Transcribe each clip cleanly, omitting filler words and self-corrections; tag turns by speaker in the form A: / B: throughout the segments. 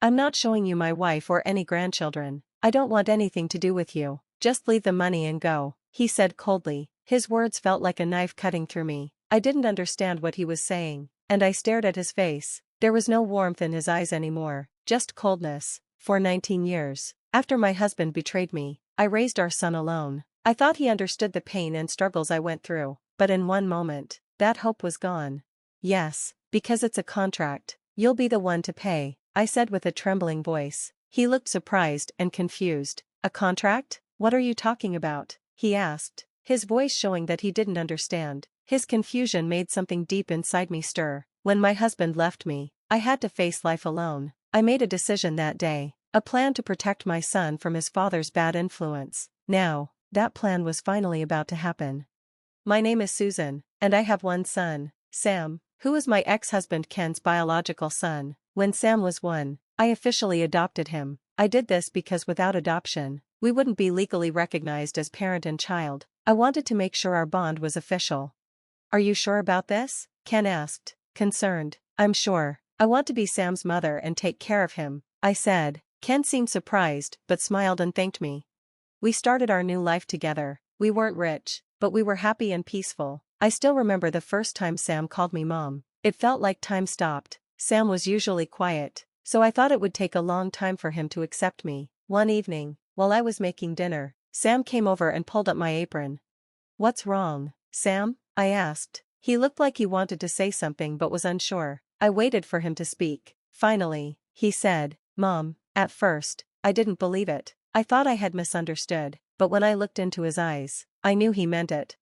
A: I'm not showing you my wife or any grandchildren. I don't want anything to do with you. Just leave the money and go, he said coldly. His words felt like a knife cutting through me. I didn't understand what he was saying, and I stared at his face. There was no warmth in his eyes anymore, just coldness. For 19 years, after my husband betrayed me, I raised our son alone. I thought he understood the pain and struggles I went through, but in one moment, that hope was gone. Yes, because it's a contract. You'll be the one to pay, I said with a trembling voice. He looked surprised and confused. A contract? What are you talking about? He asked, his voice showing that he didn't understand. His confusion made something deep inside me stir. When my husband left me, I had to face life alone. I made a decision that day, a plan to protect my son from his father's bad influence. Now, that plan was finally about to happen. My name is Susan, and I have one son, Sam, who is my ex-husband Ken's biological son. When Sam was 1, I officially adopted him. I did this because without adoption, we wouldn't be legally recognized as parent and child. I wanted to make sure our bond was official. Are you sure about this? Ken asked, concerned. I'm sure. I want to be Sam's mother and take care of him, I said. Ken seemed surprised but smiled and thanked me. We started our new life together. We weren't rich, but we were happy and peaceful. I still remember the first time Sam called me Mom. It felt like time stopped. Sam was usually quiet, so I thought it would take a long time for him to accept me. One evening, while I was making dinner, Sam came over and pulled up my apron. What's wrong, Sam? I asked. He looked like he wanted to say something but was unsure. I waited for him to speak. Finally, he said, Mom. At first, I didn't believe it. I thought I had misunderstood, but when I looked into his eyes, I knew he meant it.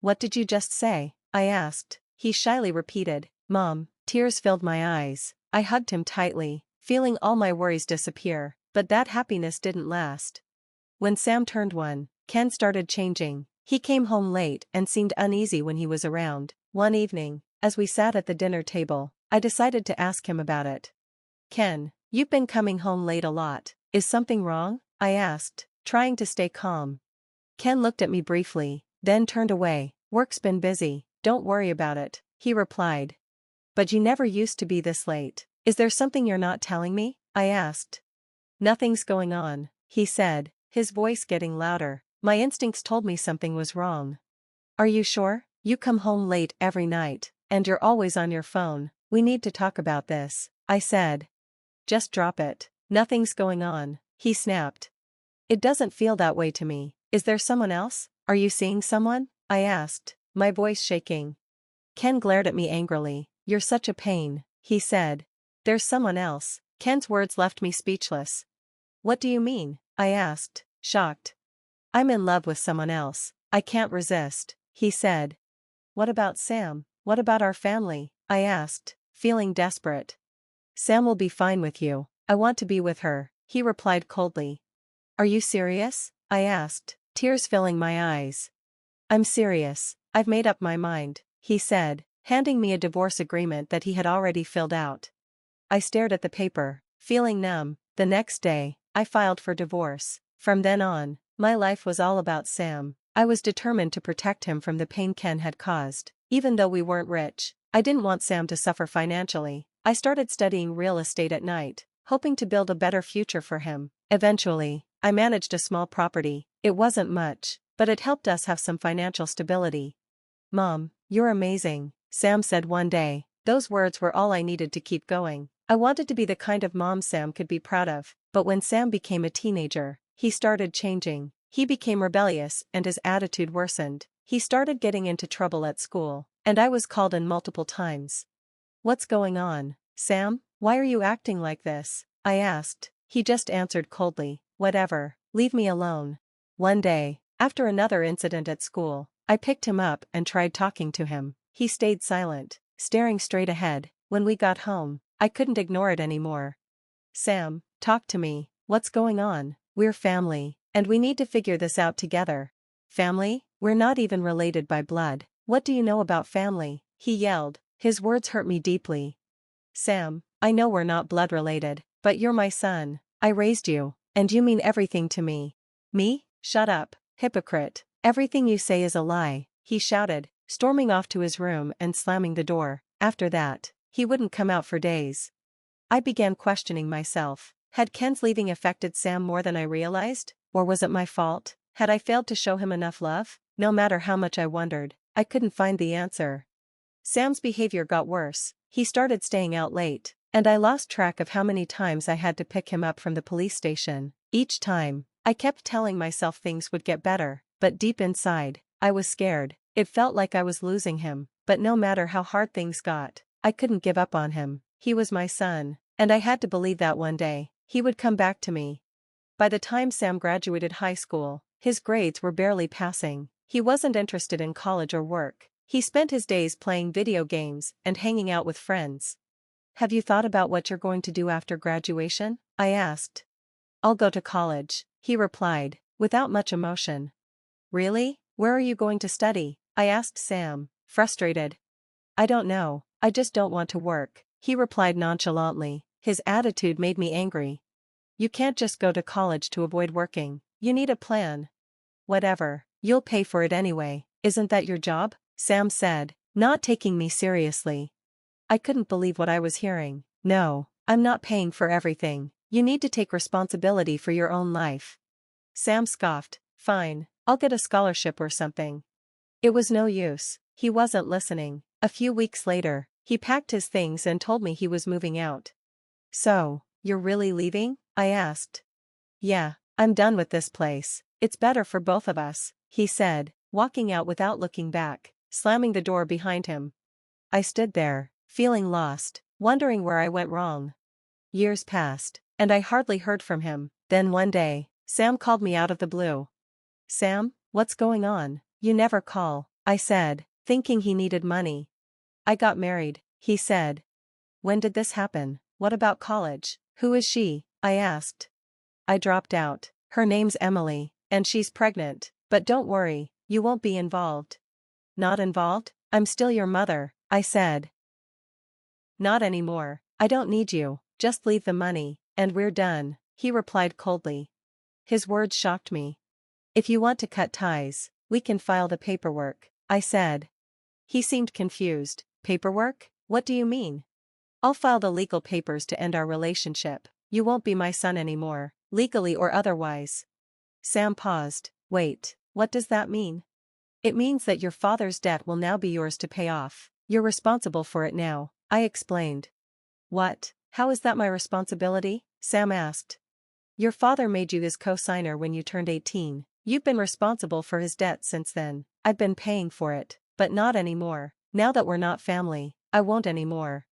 A: What did you just say? I asked. He shyly repeated, Mom. Tears filled my eyes. I hugged him tightly, feeling all my worries disappear, but that happiness didn't last. When Sam turned 1, Ken started changing. He came home late and seemed uneasy when he was around. One evening, as we sat at the dinner table, I decided to ask him about it. Ken, you've been coming home late a lot. Is something wrong? I asked, trying to stay calm. Ken looked at me briefly, then turned away. Work's been busy, don't worry about it, he replied. But you never used to be this late. Is there something you're not telling me? I asked. Nothing's going on, he said, his voice getting louder. My instincts told me something was wrong. Are you sure? You come home late every night, and you're always on your phone. We need to talk about this, I said. Just drop it. Nothing's going on, he snapped. It doesn't feel that way to me. Is there someone else? Are you seeing someone? I asked, my voice shaking. Ken glared at me angrily. You're such a pain, he said. There's someone else. Ken's words left me speechless. What do you mean? I asked, shocked. I'm in love with someone else. I can't resist, he said. What about Sam? What about our family? I asked, feeling desperate. Sam will be fine with you. I want to be with her, he replied coldly. Are you serious? I asked, tears filling my eyes. I'm serious. I've made up my mind, he said, handing me a divorce agreement that he had already filled out. I stared at the paper, feeling numb. The next day, I filed for divorce. From then on, my life was all about Sam. I was determined to protect him from the pain Ken had caused. Even though we weren't rich, I didn't want Sam to suffer financially. I started studying real estate at night, hoping to build a better future for him. Eventually, I managed a small property. It wasn't much, but it helped us have some financial stability. Mom, you're amazing, Sam said one day. Those words were all I needed to keep going. I wanted to be the kind of mom Sam could be proud of, but when Sam became a teenager, he started changing. He became rebellious and his attitude worsened. He started getting into trouble at school, and I was called in multiple times. What's going on, Sam? Why are you acting like this? I asked. He just answered coldly, whatever, leave me alone. One day, after another incident at school, I picked him up and tried talking to him. He stayed silent, staring straight ahead. When we got home, I couldn't ignore it anymore. Sam, talk to me. What's going on? We're family, and we need to figure this out together. Family? We're not even related by blood. What do you know about family? He yelled. His words hurt me deeply. Sam, I know we're not blood related, but you're my son. I raised you, and you mean everything to me. Me? Shut up, hypocrite. Everything you say is a lie, he shouted, storming off to his room and slamming the door. After that, he wouldn't come out for days. I began questioning myself. Had Ken's leaving affected Sam more than I realized? Or was it my fault? Had I failed to show him enough love? No matter how much I wondered, I couldn't find the answer. Sam's behavior got worse. He started staying out late, and I lost track of how many times I had to pick him up from the police station. Each time, I kept telling myself things would get better, but deep inside, I was scared. It felt like I was losing him, but no matter how hard things got, I couldn't give up on him. He was my son, and I had to believe that one day, he would come back to me. By the time Sam graduated high school, his grades were barely passing. He wasn't interested in college or work. He spent his days playing video games and hanging out with friends. Have you thought about what you're going to do after graduation? I asked. I'll go to college, he replied, without much emotion. Really? Where are you going to study? I asked Sam, frustrated. I don't know, I just don't want to work, he replied nonchalantly. His attitude made me angry. You can't just go to college to avoid working, you need a plan. Whatever, you'll pay for it anyway, isn't that your job? Sam said, not taking me seriously. I couldn't believe what I was hearing. No, I'm not paying for everything, you need to take responsibility for your own life. Sam scoffed, fine, I'll get a scholarship or something. It was no use, he wasn't listening. A few weeks later, he packed his things and told me he was moving out. So, you're really leaving? I asked. Yeah, I'm done with this place, it's better for both of us, he said, walking out without looking back, slamming the door behind him. I stood there, feeling lost, wondering where I went wrong. Years passed, and I hardly heard from him. Then one day, Sam called me out of the blue. Sam, what's going on? You never call, I said, thinking he needed money. I got married, he said. When did this happen? What about college? Who is she? I asked. I dropped out. Her name's Emily, and she's pregnant, but don't worry, you won't be involved. Not involved? I'm still your mother, I said. Not anymore, I don't need you, just leave the money, and we're done, he replied coldly. His words shocked me. If you want to cut ties, we can file the paperwork, I said. He seemed confused. Paperwork? What do you mean? I'll file the legal papers to end our relationship. You won't be my son anymore, legally or otherwise. Sam paused. Wait, what does that mean? It means that your father's debt will now be yours to pay off. You're responsible for it now, I explained. What? How is that my responsibility? Sam asked. Your father made you his co-signer when you turned 18. You've been responsible for his debt since then. I've been paying for it, but not anymore. Now that we're not family, I won't anymore.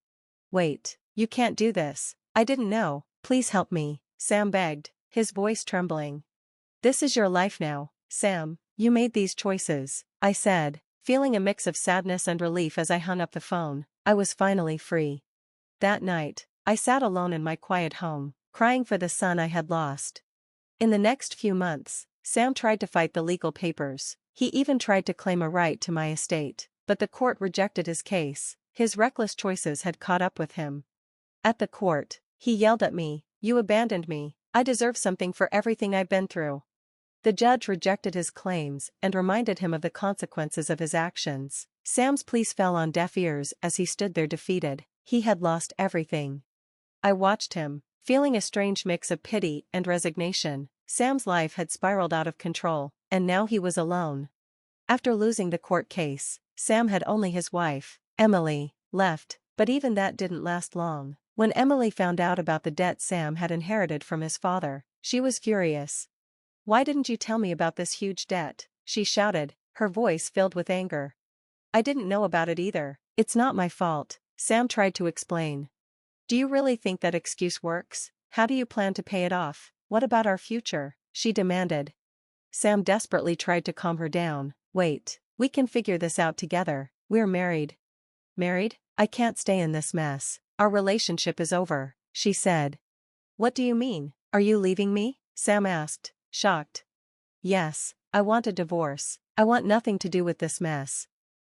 A: Wait, you can't do this. I didn't know. Please help me, Sam begged, his voice trembling. This is your life now, Sam. You made these choices, I said, feeling a mix of sadness and relief as I hung up the phone. I was finally free. That night, I sat alone in my quiet home, crying for the son I had lost. In the next few months, Sam tried to fight the legal papers. He even tried to claim a right to my estate, but the court rejected his case. His reckless choices had caught up with him. At the court, he yelled at me, "You abandoned me. I deserve something for everything I've been through." The judge rejected his claims and reminded him of the consequences of his actions. Sam's pleas fell on deaf ears as he stood there defeated. He had lost everything. I watched him, feeling a strange mix of pity and resignation. Sam's life had spiraled out of control, and now he was alone. After losing the court case, Sam had only his wife, Emily, left, but even that didn't last long. When Emily found out about the debt Sam had inherited from his father, she was furious. "Why didn't you tell me about this huge debt?" she shouted, her voice filled with anger. "I didn't know about it either. It's not my fault," Sam tried to explain. "Do you really think that excuse works? How do you plan to pay it off? What about our future?" she demanded. Sam desperately tried to calm her down. "Wait, we can figure this out together. We're married." "Married? I can't stay in this mess. Our relationship is over," she said. "What do you mean? Are you leaving me?" Sam asked, shocked. "Yes, I want a divorce. I want nothing to do with this mess."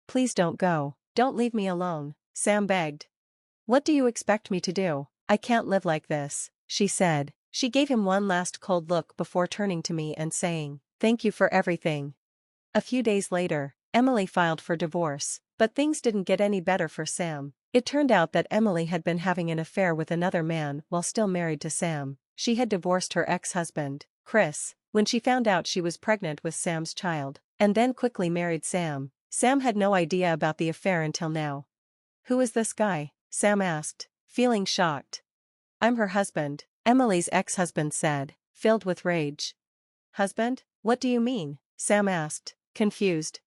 A: "Please don't go. Don't leave me alone," Sam begged. "What do you expect me to do? I can't live like this," she said. She gave him one last cold look before turning to me and saying, "Thank you for everything." A few days later, Emily filed for divorce. But things didn't get any better for Sam. It turned out that Emily had been having an affair with another man while still married to Sam. She had divorced her ex-husband, Chris, when she found out she was pregnant with Sam's child, and then quickly married Sam. Sam had no idea about the affair until now. "Who is this guy?" Sam asked, feeling shocked. "I'm her husband," Emily's ex-husband said, filled with rage. "Husband? What do you mean?" Sam asked, confused.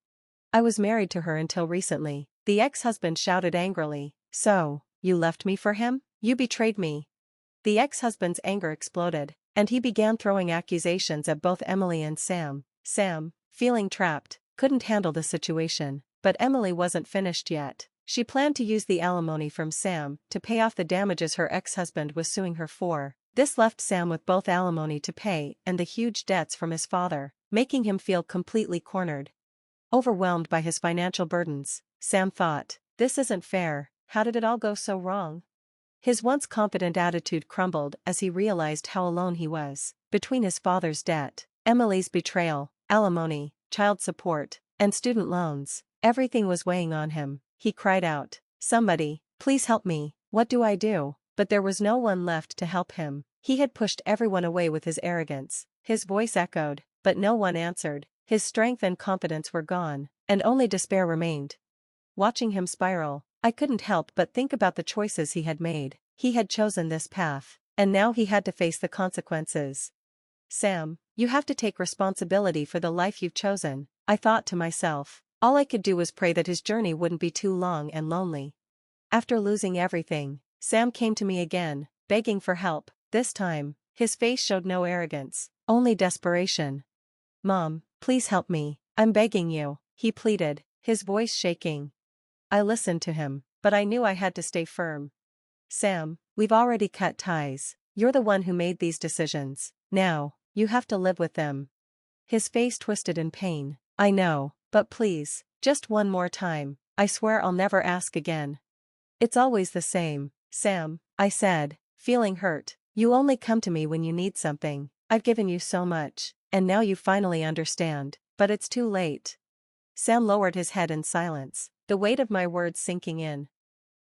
A: "I was married to her until recently," the ex-husband shouted angrily. "So, you left me for him? You betrayed me." The ex-husband's anger exploded, and he began throwing accusations at both Emily and Sam. Sam, feeling trapped, couldn't handle the situation, but Emily wasn't finished yet. She planned to use the alimony from Sam to pay off the damages her ex-husband was suing her for. This left Sam with both alimony to pay and the huge debts from his father, making him feel completely cornered. Overwhelmed by his financial burdens, Sam thought, "This isn't fair, how did it all go so wrong?" His once confident attitude crumbled as he realized how alone he was. Between his father's debt, Emily's betrayal, alimony, child support, and student loans, everything was weighing on him. He cried out, "Somebody, please help me, what do I do?" But there was no one left to help him. He had pushed everyone away with his arrogance. His voice echoed, but no one answered. His strength and confidence were gone, and only despair remained. Watching him spiral, I couldn't help but think about the choices he had made. He had chosen this path, and now he had to face the consequences. "Sam, you have to take responsibility for the life you've chosen," I thought to myself. All I could do was pray that his journey wouldn't be too long and lonely. After losing everything, Sam came to me again, begging for help. This time, his face showed no arrogance, only desperation. "Mom, please help me, I'm begging you," he pleaded, his voice shaking. I listened to him, but I knew I had to stay firm. "Sam, we've already cut ties. You're the one who made these decisions. Now, you have to live with them." His face twisted in pain. "I know, but please, just one more time, I swear I'll never ask again." "It's always the same, Sam," I said, feeling hurt. "You only come to me when you need something. I've given you so much, and now you finally understand, but it's too late." Sam lowered his head in silence, the weight of my words sinking in.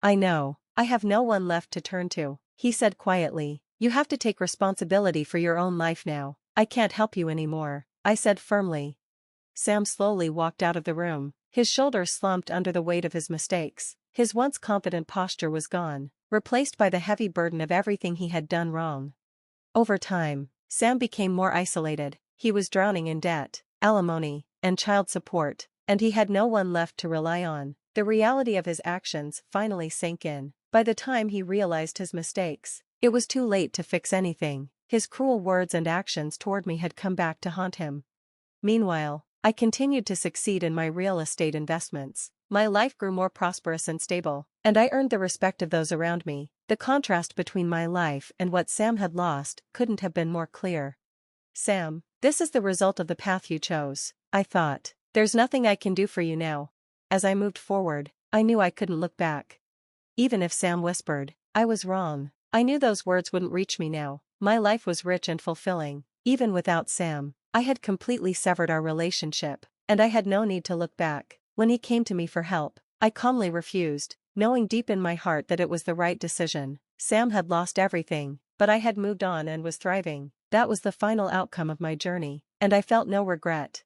A: "I know, I have no one left to turn to," he said quietly. "You have to take responsibility for your own life now. I can't help you anymore," I said firmly. Sam slowly walked out of the room, his shoulders slumped under the weight of his mistakes. His once confident posture was gone, replaced by the heavy burden of everything he had done wrong. Over time, Sam became more isolated. He was drowning in debt, alimony, and child support, and he had no one left to rely on. The reality of his actions finally sank in. By the time he realized his mistakes, it was too late to fix anything. His cruel words and actions toward me had come back to haunt him. Meanwhile, I continued to succeed in my real estate investments. My life grew more prosperous and stable, and I earned the respect of those around me. The contrast between my life and what Sam had lost couldn't have been more clear. "Sam, this is the result of the path you chose," I thought. "There's nothing I can do for you now." As I moved forward, I knew I couldn't look back. Even if Sam whispered, "I was wrong," I knew those words wouldn't reach me now. My life was rich and fulfilling. Even without Sam, I had completely severed our relationship, and I had no need to look back. When he came to me for help, I calmly refused, knowing deep in my heart that it was the right decision. Sam had lost everything, but I had moved on and was thriving. That was the final outcome of my journey, and I felt no regret.